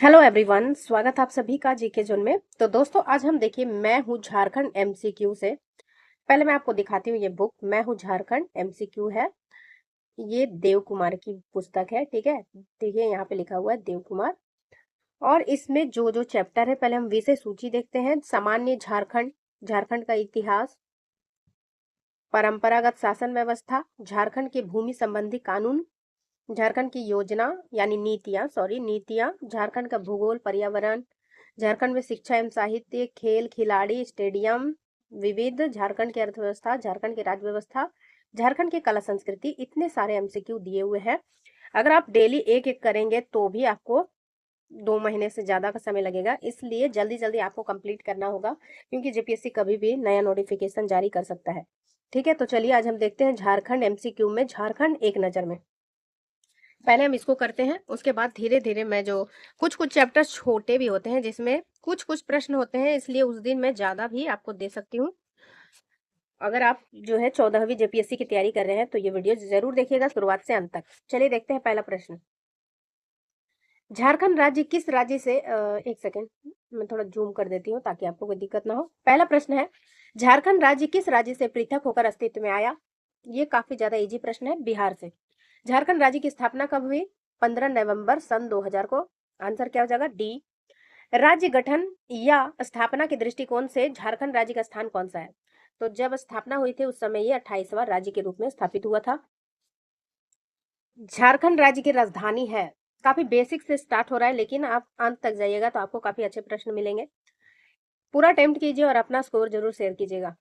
Hello everyone, स्वागत आप सभी का जीके जोन में। तो दोस्तों, आज हम देखिए मैं हूँ झारखंड एमसीक्यू से। पहले मैं आपको दिखाती हूँ ये बुक, मैं हूँ झारखंड एमसीक्यू है। ये देव कुमार की पुस्तक है, ठीक है। देखिए यहाँ पे लिखा हुआ है देव कुमार। और इसमें जो जो चैप्टर है, पहले हम विषय सूची देखते हैं। सामान्य झारखंड, झारखंड का इतिहास, परंपरागत शासन व्यवस्था, झारखंड के भूमि संबंधी कानून, झारखंड की योजना यानी नीतियां, झारखंड का भूगोल, पर्यावरण, झारखंड में शिक्षा एवं साहित्य, खेल खिलाड़ी, स्टेडियम, विविध, झारखंड की अर्थव्यवस्था, झारखंड की राज्य व्यवस्था, झारखंड की कला संस्कृति। इतने सारे एमसीक्यू दिए हुए हैं। अगर आप डेली एक एक करेंगे तो भी आपको 2 महीने से ज्यादा का समय लगेगा, इसलिए जल्दी जल्दी आपको कंप्लीट करना होगा, क्योंकि जेपीएससी कभी भी नया नोटिफिकेशन जारी कर सकता है। ठीक है, तो चलिए आज हम देखते हैं झारखंड एमसीक्यू में झारखंड एक नजर में। पहले हम इसको करते हैं, उसके बाद धीरे धीरे मैं जो कुछ कुछ चैप्टर्स छोटे भी होते हैं जिसमें कुछ कुछ प्रश्न होते हैं, इसलिए उस दिन मैं ज्यादा भी आपको दे सकती हूँ। अगर आप जो है 14वीं जेपीएससी की तैयारी कर रहे हैं तो ये वीडियो जरूर देखिएगा शुरुआत से अंत तक। चलिए देखते हैं पहला प्रश्न। झारखंड राज्य किस राज्य से एक सेकेंड, मैं थोड़ा जूम कर देती हूँ ताकि आपको कोई दिक्कत ना हो। पहला प्रश्न है, झारखंड राज्य किस राज्य से पृथक होकर अस्तित्व में आया? ये काफी ज्यादा इजी प्रश्न है, बिहार से। झारखंड राज्य की स्थापना कब हुई? 15 नवंबर सन 2000 को। आंसर क्या हो जाएगा? डी। राज्य गठन या स्थापना के दृष्टिकोण से झारखंड राज्य का स्थान कौन सा है? तो जब स्थापना हुई थी उस समय ये 28वां राज्य के रूप में स्थापित हुआ था। झारखंड राज्य की राजधानी है। काफी बेसिक से स्टार्ट हो रहा है, लेकिन आप अंत तक जाइएगा तो आपको काफी अच्छे प्रश्न मिलेंगे। पूरा अटेम्प्ट कीजिए और अपना स्कोर जरूर शेयर कीजिएगा।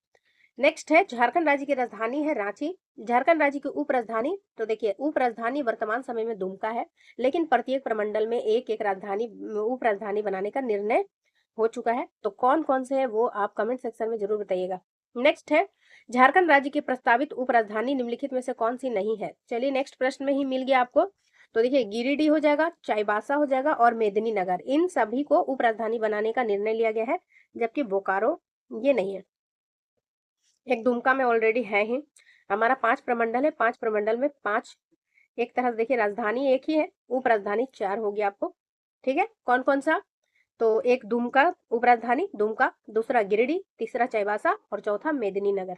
नेक्स्ट है, झारखंड राज्य की राजधानी है रांची। झारखंड राज्य की उप राजधानी, तो देखिए उप राजधानी वर्तमान समय में दुमका है, लेकिन प्रत्येक प्रमंडल में एक एक राजधानी, उप राजधानी बनाने का निर्णय हो चुका है। तो कौन कौन से है वो आप कमेंट सेक्शन में जरूर बताइएगा। नेक्स्ट है, झारखंड राज्य की प्रस्तावित उप राजधानी निम्नलिखित में से कौन सी नहीं है? चलिए नेक्स्ट प्रश्न में ही मिल गया आपको। तो देखिए गिरिडीह हो जाएगा, चाईबासा हो जाएगा और मेदिनीनगर, इन सभी को उप राजधानी बनाने का निर्णय लिया गया है, जबकि बोकारो ये नहीं है। एक दुमका में ऑलरेडी है ही। हमारा 5 प्रमंडल है, 5 प्रमंडल में 5 एक तरह से देखिए राजधानी एक ही है, उप राजधानी 4 होगी आपको। ठीक है, कौन कौन सा? तो एक दुमका उप राजधानी दुमका, दूसरा गिरिडीह, तीसरा चाईबासा और चौथा मेदिनीनगर।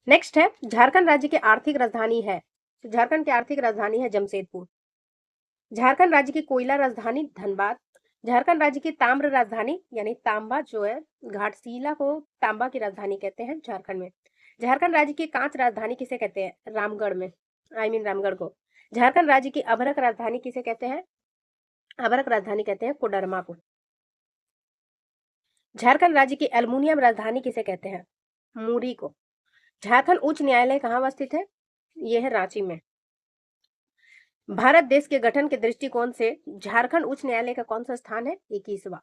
नेक्स्ट है, झारखंड राज्य की आर्थिक राजधानी है। तो झारखंड की आर्थिक राजधानी है जमशेदपुर। झारखंड राज्य की कोयला राजधानी धनबाद। झारखंड राज्य की ताम्र राजधानी यानी तांबा जो है, घाटशिला को तांबा की राजधानी कहते हैं झारखंड में। झारखंड राज्य की कांच राजधानी किसे कहते हैं? रामगढ़ में, रामगढ़ को। झारखंड राज्य की अभ्रक राजधानी किसे कहते हैं? अभ्रक राजधानी कहते हैं कोडरमा को। झारखंड राज्य की एल्युमिनियम राजधानी किसे कहते हैं? मूरी को। झारखंड उच्च न्यायालय कहाँ स्थित है? यह है रांची में। भारत देश के गठन के दृष्टिकोण से झारखंड उच्च न्यायालय का कौन सा स्थान है? 21वां।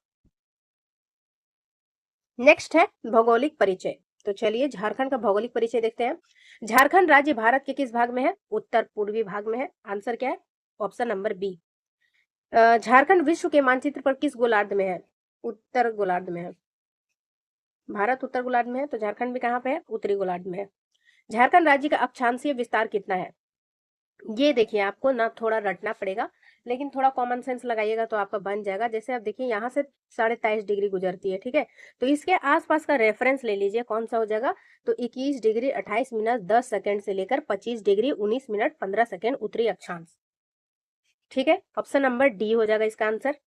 नेक्स्ट है भौगोलिक परिचय। तो चलिए झारखंड का भौगोलिक परिचय देखते हैं। झारखंड राज्य भारत के किस भाग में है? उत्तर पूर्वी भाग में है। आंसर क्या है? Option number B. झारखंड विश्व के मानचित्र पर किस गोलार्ध में है? उत्तर गोलार्ध में है। भारत उत्तर गोलार्ध में है, तो झारखंड भी कहाँ पे है? उत्तरी गोलार्ध में है। झारखंड राज्य का अक्षांशीय विस्तार कितना है? ये देखिए आपको ना थोड़ा रटना पड़ेगा, लेकिन थोड़ा कॉमन सेंस लगाइएगा तो आपका बन जाएगा। जैसे आप देखिए यहाँ से 23.5 डिग्री गुजरती है, ठीक है। तो इसके आसपास का रेफरेंस ले लीजिए, कौन सा हो जाएगा? तो 21 डिग्री 28 मिनट 10 सेकंड से लेकर 25 डिग्री 19 मिनट 15 सेकंड उत्तरी अक्षांश। ठीक है, ऑप्शन नंबर डी हो जाएगा इसका आंसर।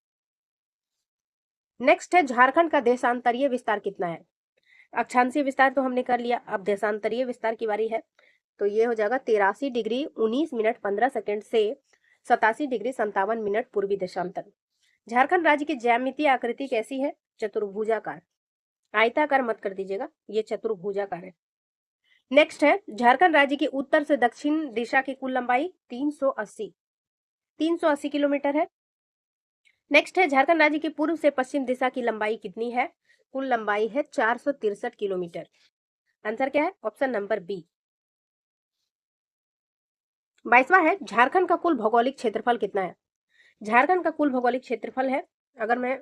नेक्स्ट है, झारखंड का देशांतरीय विस्तार कितना है? अक्षांशीय विस्तार तो हमने कर लिया, अब देशांतरीय विस्तार की बारी है। तो ये हो जाएगा 83 डिग्री 19 मिनट 15 सेकंड से 87 डिग्री 57 मिनट पूर्वी देशांतर। झारखंड राज्य की ज्यामितीय आकृति कैसी है? चतुर्भुजाकार। आयताकार मत कर दीजिएगा, ये चतुर्भुजाकार है। नेक्स्ट है, झारखंड राज्य की उत्तर से दक्षिण दिशा की कुल लंबाई 380 किलोमीटर है। नेक्स्ट है, झारखंड राज्य की पूर्व से पश्चिम दिशा की लंबाई कितनी है? कुल लंबाई है 463 किलोमीटर। आंसर क्या है? Option number B. 22वां है, झारखंड का कुल भौगोलिक क्षेत्रफल कितना है? झारखंड का कुल भौगोलिक क्षेत्रफल है, अगर मैं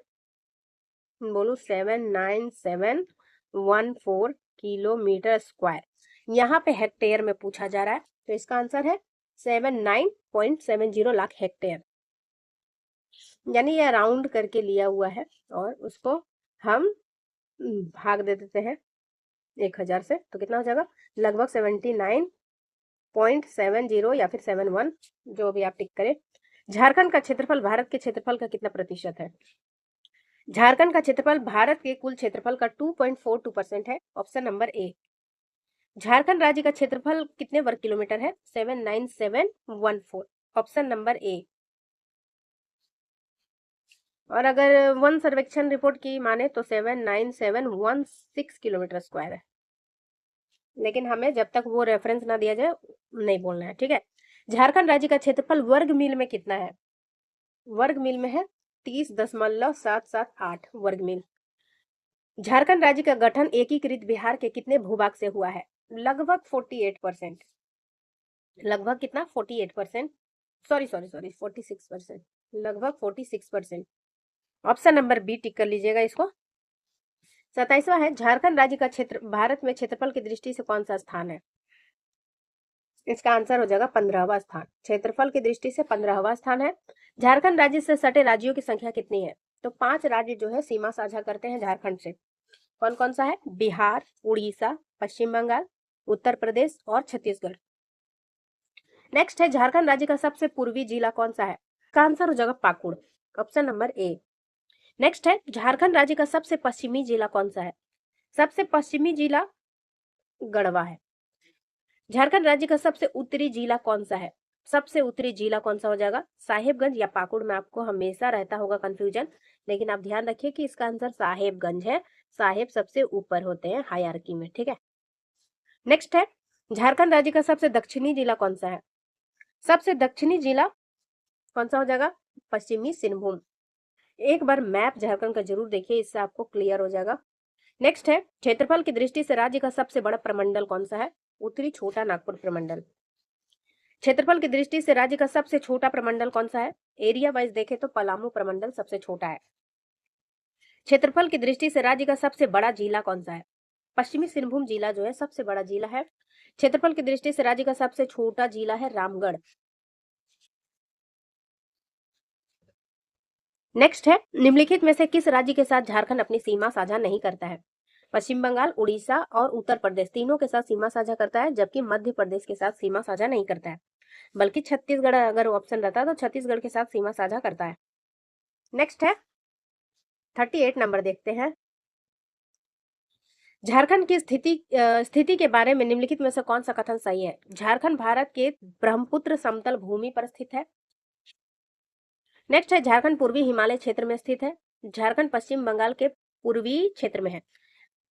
बोलूं 79714 किलोमीटर स्क्वायर। यहाँ पे हेक्टेयर में पूछा जा रहा है, तो इसका आंसर है 79.70 लाख हेक्टेयर, यानी ये राउंड करके लिया हुआ है और उसको हम भाग दे देते हैं 1000 से, तो कितना हो जाएगा, लगभग 79.70 या फिर 71, जो भी आप टिक करें। झारखंड का क्षेत्रफल भारत के क्षेत्रफल का कितना प्रतिशत है? झारखंड का क्षेत्रफल भारत के कुल क्षेत्रफल का 2.42% है, ऑप्शन नंबर ए। झारखंड राज्य का क्षेत्रफल कितने वर्ग किलोमीटर है? 79714, ऑप्शन नंबर ए। और अगर वन सर्वेक्षण रिपोर्ट की माने तो 79716 किलोमीटर स्क्वायर है, लेकिन हमें जब तक वो रेफरेंस ना दिया जाए नहीं बोलना है, ठीक है। झारखंड राज्य का क्षेत्रफल वर्ग मील में कितना है? वर्ग मील में है 30.778 वर्ग मील। झारखंड राज्य का गठन एकीकृत बिहार के कितने भूभाग से हुआ है? लगभग 48%। लगभग कितना? 48%, सॉरी 46%, लगभग 46%। ऑप्शन नंबर बी टिक कर लीजिएगा इसको। 27वां है, झारखंड राज्य का क्षेत्र भारत में क्षेत्रफल की दृष्टि से कौन सा स्थान है? इसका आंसर हो जाएगा 15वां स्थान। क्षेत्रफल की दृष्टि से 15वां स्थान है। झारखंड राज्य से सटे राज्यों की संख्या कितनी है? तो 5 राज्य जो है सीमा साझा करते हैं झारखंड से। कौन कौन सा है? बिहार, उड़ीसा, पश्चिम बंगाल, उत्तर प्रदेश और छत्तीसगढ़। नेक्स्ट है, झारखंड राज्य का सबसे पूर्वी जिला कौन सा है? इसका आंसर हो जाएगा Pakur, option number A. Next है, झारखंड राज्य का सबसे पश्चिमी जिला कौन सा है? सबसे पश्चिमी जिला गढ़वा है। झारखंड राज्य का सबसे उत्तरी जिला कौन सा है? सबसे उत्तरी जिला कौन सा हो जाएगा? साहेबगंज या पाकुड़ में आपको हमेशा रहता होगा कंफ्यूजन, लेकिन आप ध्यान रखिए कि इसका आंसर साहेबगंज है। साहेब सबसे ऊपर होते हैं हायरार्की में, ठीक है। नेक्स्ट है, झारखंड राज्य का सबसे दक्षिणी जिला कौन सा है? सबसे दक्षिणी जिला कौन सा हो जाएगा? पश्चिमी सिंहभूम। एक बार मैप झारखंड का जरूर देखिए, इससे आपको क्लियर हो जाएगा। नेक्स्ट है, क्षेत्रफल की दृष्टि से राज्य का सबसे बड़ा प्रमंडल कौन सा है? उत्तरी छोटा नागपुर प्रमंडल। क्षेत्रफल की दृष्टि से राज्य का सबसे छोटा प्रमंडल कौन सा है? एरिया वाइज देखे तो पलामू प्रमंडल सबसे छोटा है। क्षेत्रफल की दृष्टि से राज्य का सबसे बड़ा जिला कौन सा है? पश्चिमी सिंहभूम जिला जो है सबसे बड़ा जिला है। क्षेत्रफल की दृष्टि से राज्य का सबसे छोटा जिला है रामगढ़। नेक्स्ट है, निम्नलिखित में से किस राज्य के साथ झारखंड अपनी सीमा साझा नहीं करता है? पश्चिम बंगाल, उड़ीसा और उत्तर प्रदेश तीनों के साथ सीमा साझा करता है, जबकि मध्य प्रदेश के साथ सीमा साझा नहीं करता है। बल्कि छत्तीसगढ़ अगर ऑप्शन रहता तो छत्तीसगढ़ के साथ सीमा साझा करता है। नेक्स्ट है, 38 नंबर देखते हैं। झारखंड की स्थिति के बारे में निम्नलिखित में से कौन सा कथन सही है? झारखंड भारत के ब्रह्मपुत्र समतल भूमि पर स्थित है। नेक्स्ट है, झारखंड पूर्वी हिमालय क्षेत्र में स्थित है। झारखंड पश्चिम बंगाल के पूर्वी क्षेत्र में है।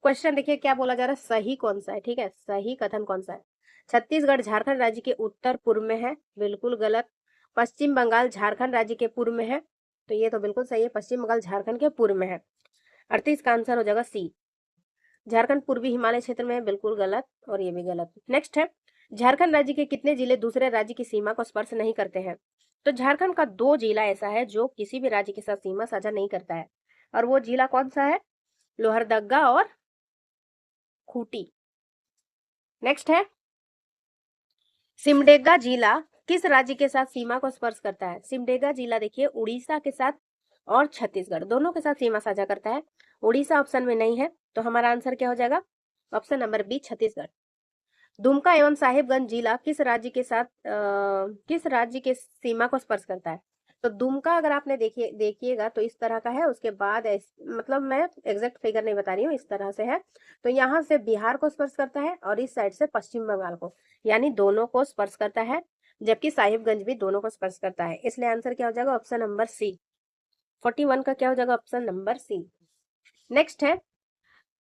क्वेश्चन देखिए क्या बोला जा रहा है, सही कौन सा है, ठीक है, सही कथन कौन सा है? छत्तीसगढ़ झारखंड राज्य के उत्तर पूर्व में है, बिल्कुल गलत। पश्चिम बंगाल झारखंड राज्य के पूर्व में है, तो ये तो बिल्कुल सही है, पश्चिम बंगाल झारखंड के पूर्व में है। 38 का आंसर हो जाएगा सी, झारखंड पूर्वी हिमालय क्षेत्र में है, बिल्कुल गलत, और ये भी गलत। नेक्स्ट है, झारखंड राज्य के कितने जिले दूसरे राज्य की सीमा को स्पर्श नहीं करते हैं? तो झारखंड का 2 जिला ऐसा है जो किसी भी राज्य के साथ सीमा साझा नहीं करता है, और वो जिला कौन सा है? लोहरदगा और खूंटी। नेक्स्ट है, सिमडेगा जिला किस राज्य के साथ सीमा को स्पर्श करता है? सिमडेगा जिला देखिए उड़ीसा के साथ और छत्तीसगढ़ दोनों के साथ सीमा साझा करता है। उड़ीसा ऑप्शन में नहीं है, तो हमारा आंसर क्या हो जाएगा? Option number B, Chhattisgarh. Dumka एवं साहिबगंज जिला किस राज्य के साथ किस राज्य के सीमा को स्पर्श करता है? तो दुमका अगर आपने देखिएगा तो इस तरह का है, उसके बाद मतलब मैं एग्जैक्ट फिगर नहीं बता रही हूँ, इस तरह से है। तो यहाँ से बिहार को स्पर्श करता है और इस साइड से पश्चिम बंगाल को, यानी दोनों को स्पर्श करता है, जबकि साहिबगंज भी दोनों को स्पर्श करता है। इसलिए आंसर क्या हो जाएगा? Option number C. 41 का क्या हो जाएगा? Option number C. नेक्स्ट है,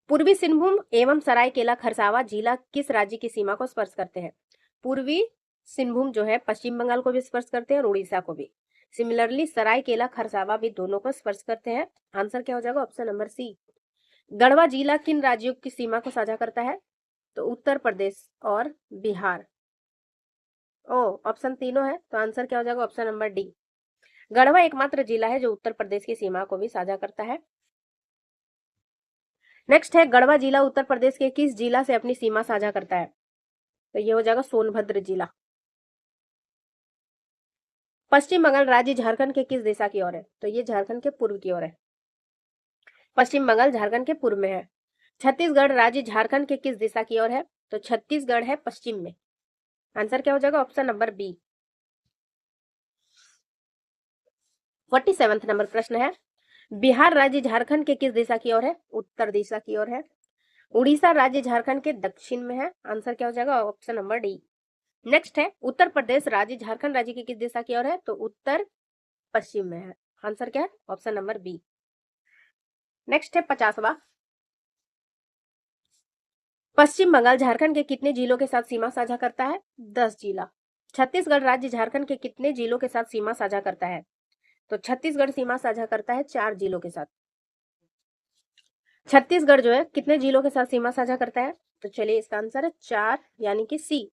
पूर्वी सिंहभूम एवं सरायकेला खरसावा जिला किस राज्य की सीमा को स्पर्श करते हैं? पूर्वी सिंहभूम जो है पश्चिम बंगाल को भी स्पर्श करते हैं और उड़ीसा को भी। सिमिलरली सरायकेला खरसावा भी दोनों को स्पर्श करते हैं। आंसर क्या हो जाएगा? Option number C. गढ़वा जिला किन राज्यों की सीमा को साझा करता है? तो उत्तर प्रदेश और बिहार। ओ, ऑप्शन तीनों है, तो आंसर क्या हो जाएगा? Option number D. गढ़वा एकमात्र जिला है जो उत्तर प्रदेश की सीमा को भी साझा करता है। नेक्स्ट है, गढ़वा जिला उत्तर प्रदेश के किस जिला से अपनी सीमा साझा करता है? तो ये हो जाएगा सोनभद्र जिला। पश्चिम बंगाल राज्य झारखंड के किस दिशा की ओर है? तो ये झारखंड के पूर्व की ओर है। पश्चिम बंगाल झारखंड के पूर्व में है। छत्तीसगढ़ राज्य झारखंड के किस दिशा की ओर है? तो छत्तीसगढ़ है पश्चिम में। आंसर क्या हो जाएगा? Option number B. 47वां नंबर प्रश्न है, बिहार राज्य झारखंड के किस दिशा की ओर है? उत्तर दिशा की ओर है। उड़ीसा राज्य झारखंड के दक्षिण में है। आंसर क्या हो जाएगा? Option number D. नेक्स्ट है, उत्तर प्रदेश राज्य झारखंड राज्य की किस दिशा की ओर है? तो उत्तर पश्चिम में है। आंसर क्या है? Option number B. नेक्स्ट है 50वां, पश्चिम बंगाल झारखंड के कितने जिलों के साथ सीमा साझा करता है? 10 जिला। छत्तीसगढ़ राज्य झारखंड के कितने जिलों के साथ सीमा साझा करता है? तो छत्तीसगढ़ सीमा साझा करता है 4 जिलों के साथ। छत्तीसगढ़ जो है कितने जिलों के साथ सीमा साझा करता है? तो चलिए इसका आंसर है 4, यानी कि सी।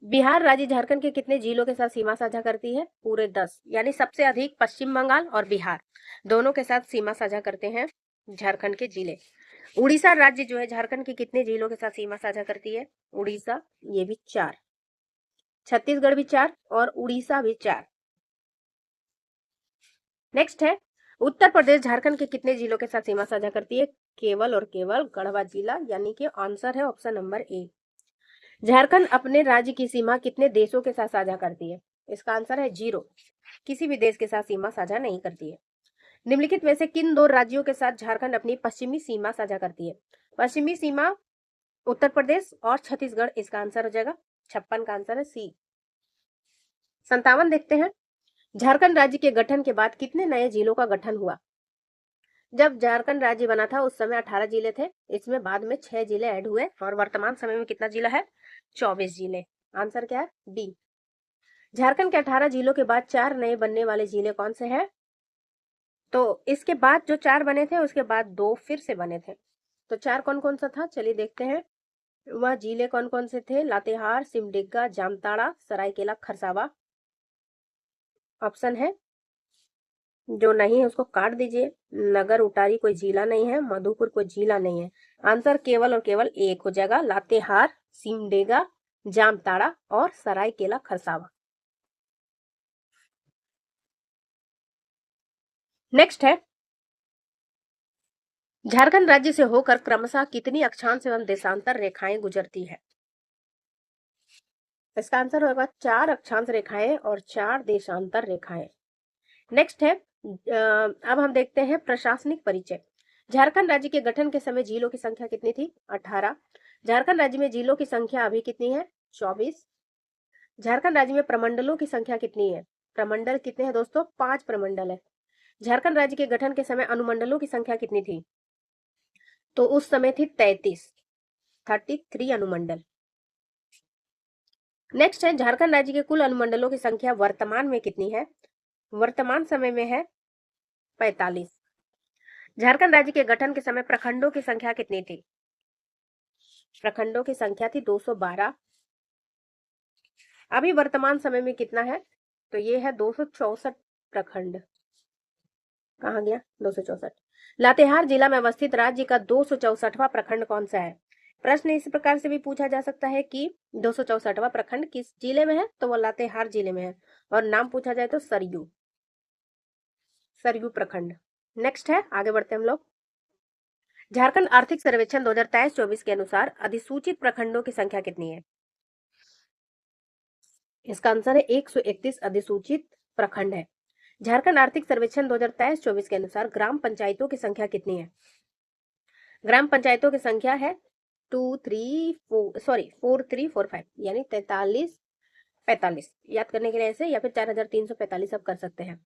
बिहार राज्य झारखंड के कितने जिलों के साथ सीमा साझा करती है? पूरे 10, यानी सबसे अधिक पश्चिम बंगाल और बिहार दोनों के साथ सीमा साझा करते हैं झारखंड के जिले। उड़ीसा राज्य जो है झारखंड के कितने जिलों के साथ सीमा साझा करती है? उड़ीसा, ये भी 4। छत्तीसगढ़ भी 4 और उड़ीसा भी 4। नेक्स्ट है, उत्तर प्रदेश झारखंड के कितने जिलों के साथ सीमा साझा करती है? केवल और केवल गढ़वा जिला, यानी कि आंसर है ऑप्शन नंबर ए। झारखंड अपने राज्य की सीमा कितने देशों के साथ साझा करती है? इसका आंसर है 0, किसी भी देश के साथ सीमा साझा नहीं करती है। निम्नलिखित में से किन 2 राज्यों के साथ झारखंड अपनी पश्चिमी सीमा साझा करती है? पश्चिमी सीमा उत्तर प्रदेश और छत्तीसगढ़, इसका आंसर हो जाएगा 56 का आंसर है सी। 57 देखते हैं, झारखंड राज्य के गठन के बाद कितने नए जिलों का गठन हुआ? जब झारखंड राज्य बना था उस समय 18 जिले थे, इसमें बाद में 6 जिले ऐड हुए और वर्तमान समय में कितना जिला है? 24 जिले। आंसर क्या है? डी। झारखंड के 18 जिलों के बाद 4 नए बनने वाले जिले कौन से हैं? तो इसके बाद जो 4 बने थे उसके बाद 2 फिर से बने थे। तो 4 कौन कौन सा था? चलिए देखते हैं। वह जिले कौन कौन से थे? लातेहार, सिमडेगा, जामताड़ा, सरायकेला, खरसावा। ऑप्शन है, जो नहीं है उसको काट दीजिए। नगर उटारी कोई जिला नहीं है, मधुपुर कोई जिला नहीं है। आंसर केवल और केवल एक हो जाएगा, लातेहार, सिमडेगा, जामताड़ा और सरायकेला खरसावा। नेक्स्ट है, झारखंड राज्य से होकर क्रमशः कितनी अक्षांश एवं देशांतर रेखाएं गुजरती है? इसका आंसर होगा 4 अक्षांश रेखाएं और 4 देशांतर रेखाएं। नेक्स्ट है, अब हम देखते हैं प्रशासनिक परिचय। झारखंड राज्य के गठन के समय जिलों की संख्या कितनी थी? 18। झारखंड राज्य में जिलों की संख्या अभी कितनी है? 24। झारखंड राज्य में प्रमंडलों की संख्या कितनी है? प्रमंडल कितने हैं दोस्तों? 5 प्रमंडल है। झारखंड राज्य के गठन के समय अनुमंडलों की संख्या कितनी थी? तो उस समय थी 33 अनुमंडल। नेक्स्ट है, झारखंड राज्य के कुल अनुमंडलों की संख्या वर्तमान में कितनी है? वर्तमान समय में है 45। झारखंड राज्य के गठन के समय प्रखंडों की संख्या कितनी थी? प्रखंडों की संख्या थी 212। अभी वर्तमान समय में कितना है? तो ये है 264 प्रखंड। कहाँ गया? 264। लातेहार जिला में अवस्थित राज्य का 264वां प्रखंड कौन सा है? प्रश्न इस प्रकार से भी पूछा जा सकता है कि 264वां प्रखंड किस जिले में है? तो वो लातेहार जिले में है। और नाम पूछा जाए तो सरयू, सरयू प्रखंड। नेक्स्ट है, आगे बढ़ते हैं हम लोग। झारखंड आर्थिक सर्वेक्षण 2023-24 के अनुसार अधिसूचित प्रखंडों की संख्या कितनी है? इसका आंसर है 131 अधिसूचित प्रखंड है। झारखंड आर्थिक सर्वेक्षण 2023-24 के अनुसार ग्राम पंचायतों की संख्या कितनी है? ग्राम पंचायतों की संख्या है 4345, यानी 4345। याद करने के लिए ऐसे, या फिर 4345 आप कर सकते हैं।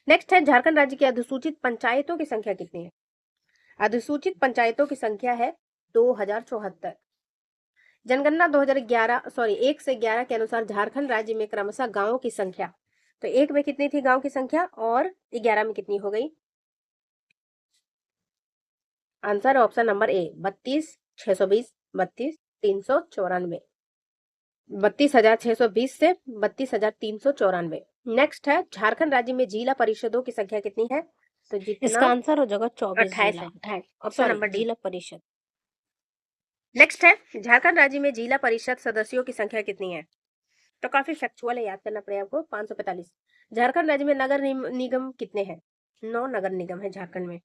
नेक्स्ट है, झारखंड राज्य की अधिसूचित पंचायतों की संख्या कितनी है? अधिसूचित पंचायतों की संख्या है 2074। जनगणना 1 से 11 के अनुसार झारखंड राज्य में क्रमशः गांवों की संख्या, तो 1 में कितनी थी गांव की संख्या और 11 में कितनी हो गई? Answer option number A, 32,620, 32,394। 32,620 से 32,394। नेक्स्ट है, झारखंड राज्य में जिला परिषदों की संख्या कितनी है? तो इसका आंसर हो जाएगा 24 28 जिला। है। ऑप्शन नंबर डी, जिला परिषद। नेक्स्ट है, झारखंड राज्य में जिला परिषद सदस्यों की संख्या कितनी है? तो काफी फैक्चुअल है, याद करना पड़ेगा आपको। 545। झारखंड राज्य में नगर निगम कितने हैं? 9 नगर निगम है झारखंड में।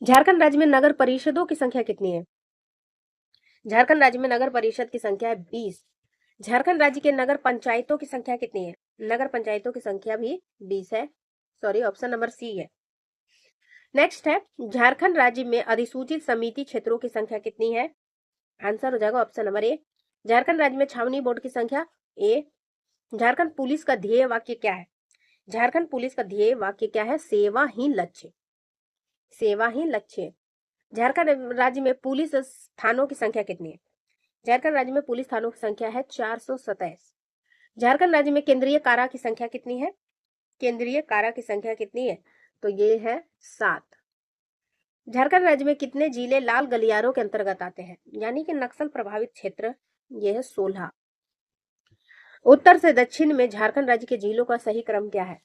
झारखंड राज्य में नगर परिषदों की संख्या कितनी है? झारखंड राज्य में नगर परिषद की संख्या है 20। झारखंड राज्य के नगर पंचायतों की संख्या कितनी है? नगर पंचायतों की संख्या भी 20 है। सॉरी, ऑप्शन नंबर सी है। नेक्स्ट है, झारखंड राज्य में अधिसूचित समिति क्षेत्रों की संख्या कितनी है? आंसर हो जाएगा ऑप्शन नंबर ए। झारखंड राज्य में छावनी बोर्ड की संख्या ए। झारखंड पुलिस का ध्येय वाक्य क्या है? झारखंड पुलिस का ध्येय वाक्य क्या है? सेवा ही लक्ष्य। सेवा ही लक्ष्य। झारखंड राज्य में पुलिस थानों की संख्या कितनी है? झारखंड राज्य में पुलिस थानों की संख्या है 427। झारखंड राज्य में केंद्रीय कारा की संख्या कितनी है? केंद्रीय कारा की संख्या कितनी है? तो ये है 7। झारखंड राज्य में कितने जिले लाल गलियारों के अंतर्गत आते हैं, यानी कि नक्सल प्रभावित क्षेत्र? ये है 16। उत्तर से दक्षिण में झारखंड राज्य के जिलों का सही क्रम क्या है?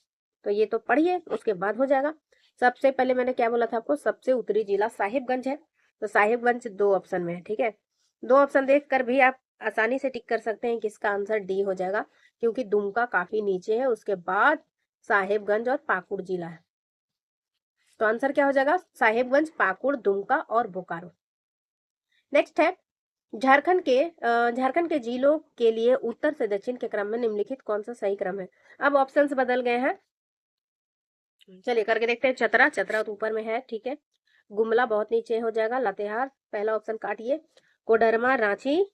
तो ये तो पढ़िए, उसके बाद हो जाएगा। सबसे पहले मैंने क्या बोला था आपको? सबसे उत्तरी जिला साहिबगंज है, तो साहिबगंज 2 ऑप्शन में है। ठीक है, 2 ऑप्शन देखकर भी आप आसानी से टिक कर सकते हैं कि इसका आंसर डी हो जाएगा, क्योंकि दुमका काफी नीचे है, उसके बाद साहिबगंज और पाकुड़ जिला है। तो आंसर क्या हो जाएगा? साहिबगंज, पाकुड़, दुमका और बोकारो। नेक्स्ट है, झारखंड के जिलों के लिए उत्तर से दक्षिण के क्रम में निम्नलिखित कौन सा सही क्रम है? अब ऑप्शंस बदल गए हैं, चलिए करके देखते हैं। चतरा तो ऊपर में है, ठीक है। गुमला बहुत नीचे हो जाएगा। लातेहार पहला ऑप्शन काटिए। कोडरमा, रांची,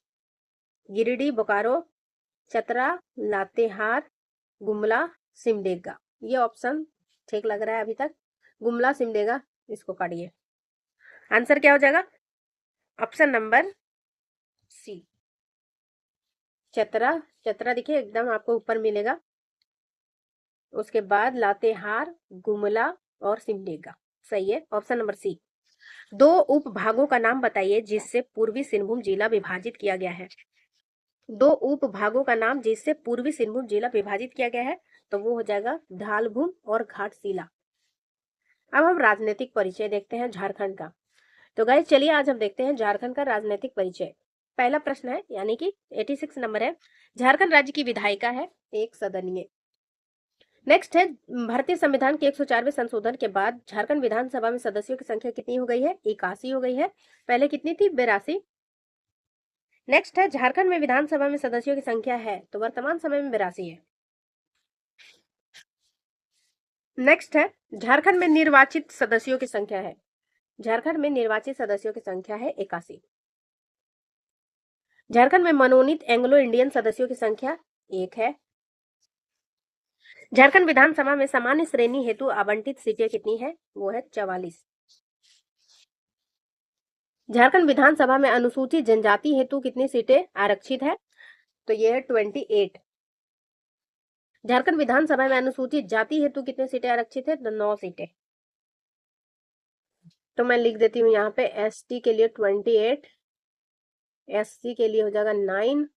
गिरिडीह, बोकारो, चतरा, लातेहार, गुमला, सिमडेगा। ये ऑप्शन ठीक लग रहा है अभी तक। गुमला, सिमडेगा, इसको काटिए। आंसर क्या हो जाएगा? ऑप्शन नंबर सी, चतरा देखिए एकदम आपको ऊपर मिलेगा। उसके बाद लातेहार, गुमला और सिमडेगा। सही है, ऑप्शन नंबर सी। 2 उप भागों का नाम बताइए जिससे पूर्वी सिंहभूम जिला विभाजित किया गया है। 2 उप भागों का नाम जिससे पूर्वी सिंहभूम जिला विभाजित किया गया है, तो वो हो जाएगा ढालभूम और घाटशिला। अब हम राजनीतिक परिचय देखते हैं झारखंड का। तो गाइस चलिए आज हम देखते हैं झारखंड का राजनीतिक परिचय। पहला प्रश्न है, यानी कि 86 नंबर है। झारखंड राज्य की विधायिका है 1 सदनीय। नेक्स्ट है, भारतीय संविधान के 104वें संशोधन के बाद झारखंड विधानसभा में सदस्यों की संख्या कितनी हो गई है? 81 हो गई है। पहले कितनी थी? 82। नेक्स्ट है, झारखंड में विधानसभा में सदस्यों की संख्या है, तो वर्तमान समय में 82 है। नेक्स्ट है, झारखंड में निर्वाचित सदस्यों की संख्या है। झारखंड में निर्वाचित सदस्यों की संख्या है 81। झारखंड में मनोनीत एंग्लो इंडियन सदस्यों की संख्या 1 है। झारखंड विधानसभा में सामान्य श्रेणी हेतु आवंटित सीटें कितनी है? वो है 44। झारखंड विधानसभा में अनुसूचित जनजाति हेतु कितनी सीटें आरक्षित है? तो ये है 28। झारखंड विधानसभा में अनुसूचित जाति हेतु कितनी सीटें आरक्षित है? तो 9 सीटें। तो मैं लिख देती हूँ यहाँ पे, एसटी के लिए 28, एससी के लिए हो जाएगा 9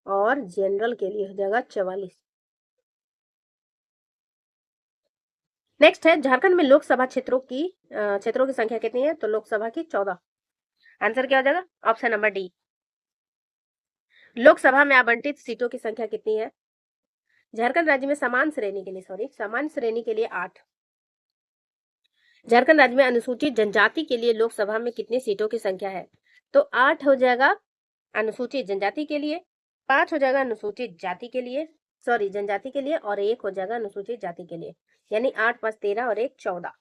और जनरल के लिए हो जाएगा 44। नेक्स्ट है, झारखंड में लोकसभा क्षेत्रों की संख्या कितनी है? तो लोकसभा की 14। आंसर क्या हो जाएगा? Option number D. लोकसभा में आवंटित सीटों की संख्या कितनी है? झारखंड राज्य में सामान्य श्रेणी के लिए 8। झारखंड राज्य में अनुसूचित जनजाति के लिए लोकसभा में कितनी सीटों की संख्या है? तो 8 हो जाएगा अनुसूचित जनजाति के लिए, 5 हो जाएगा अनुसूचित जाति के लिए, जनजाति के लिए, और 1 हो जाएगा अनुसूचित जाति के लिए, यानी 8 5 13 और 1 14।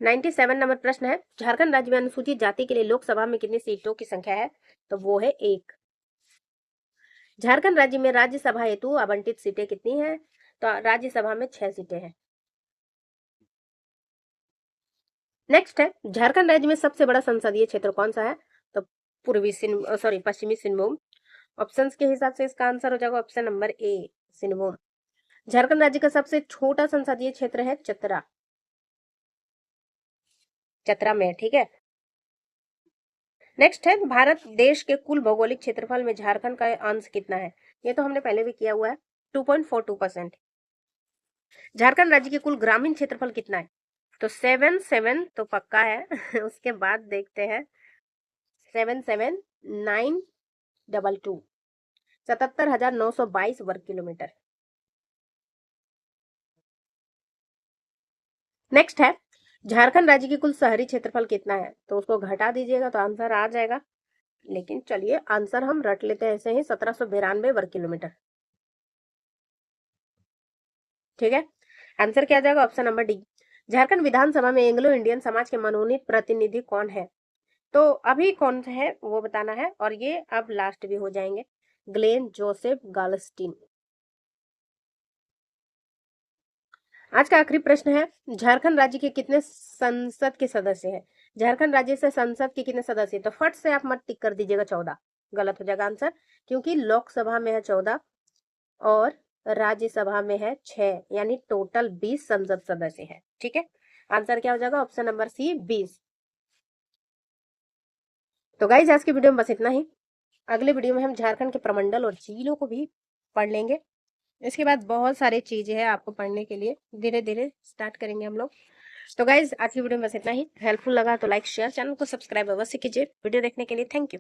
97 नंबर प्रश्न है, झारखंड राज्य में अनुसूचित जाति के लिए लोकसभा में कितनी सीटों की संख्या है? तो वो है 1। झारखंड राज्य में राज्यसभा हेतु आवंटित सीटें कितनी हैं? तो राज्यसभा में 6 सीटें हैं। नेक्स्ट है, झारखंड राज्य में सबसे बड़ा संसदीय क्षेत्र कौन सा है? तो पश्चिमी सिंहभूम। ऑप्शंस के हिसाब से इसका आंसर हो जाएगा option number A, Singhbhum. Jharkhand राज्य का सबसे छोटा संसदीय क्षेत्र है चतरा में, ठीक है। नेक्स्ट है, भारत देश के कुल भौगोलिक क्षेत्रफल में झारखंड का अंश कितना है? ये तो हमने पहले भी किया हुआ है, 2.42%। झारखंड राज्य के कुल ग्रामीण क्षेत्रफल कितना है? तो 7 तो पक्का है उसके बाद देखते हैं, 77922। 77,922 वर्ग किलोमीटर। नेक्स्ट है झारखंड राज्य की कुल शहरी क्षेत्रफल कितना है, तो उसको घटा दीजिएगा तो आंसर आ जाएगा, लेकिन चलिए आंसर हम रट लेते हैं ऐसे ही, 1792 वर्ग किलोमीटर। ठीक है, आंसर क्या आ जाएगा, ऑप्शन नंबर डी। झारखंड विधानसभा में एंग्लो इंडियन समाज के मनोनीत प्रतिनिधि कौन है, तो अभी कौन है वो बताना है, और ये अब लास्ट भी हो जाएंगे, ग्लेन जोसेफ गालस्टीन। आज का आखिरी प्रश्न है, झारखंड राज्य के कितने संसद के सदस्य हैं? झारखंड राज्य से संसद के कितने सदस्य हैं? तो फट से आप मत टिक कर दीजिएगा 14, गलत हो जाएगा आंसर, क्योंकि लोकसभा में है 14 और राज्यसभा में है 6, यानी टोटल 20 संसद सदस्य है। ठीक है, आंसर क्या हो जाएगा, ऑप्शन नंबर सी 20। तो गाइज आज की वीडियो में बस इतना ही। अगले वीडियो में हम झारखंड के प्रमंडल और जिलों को भी पढ़ लेंगे। इसके बाद बहुत सारी चीजें हैं आपको पढ़ने के लिए, धीरे धीरे स्टार्ट करेंगे हम लोग। तो गाइज आज की वीडियो में बस इतना ही। हेल्पफुल लगा तो लाइक शेयर, चैनल को सब्सक्राइब अवश्य कीजिए। वीडियो देखने के लिए थैंक यू।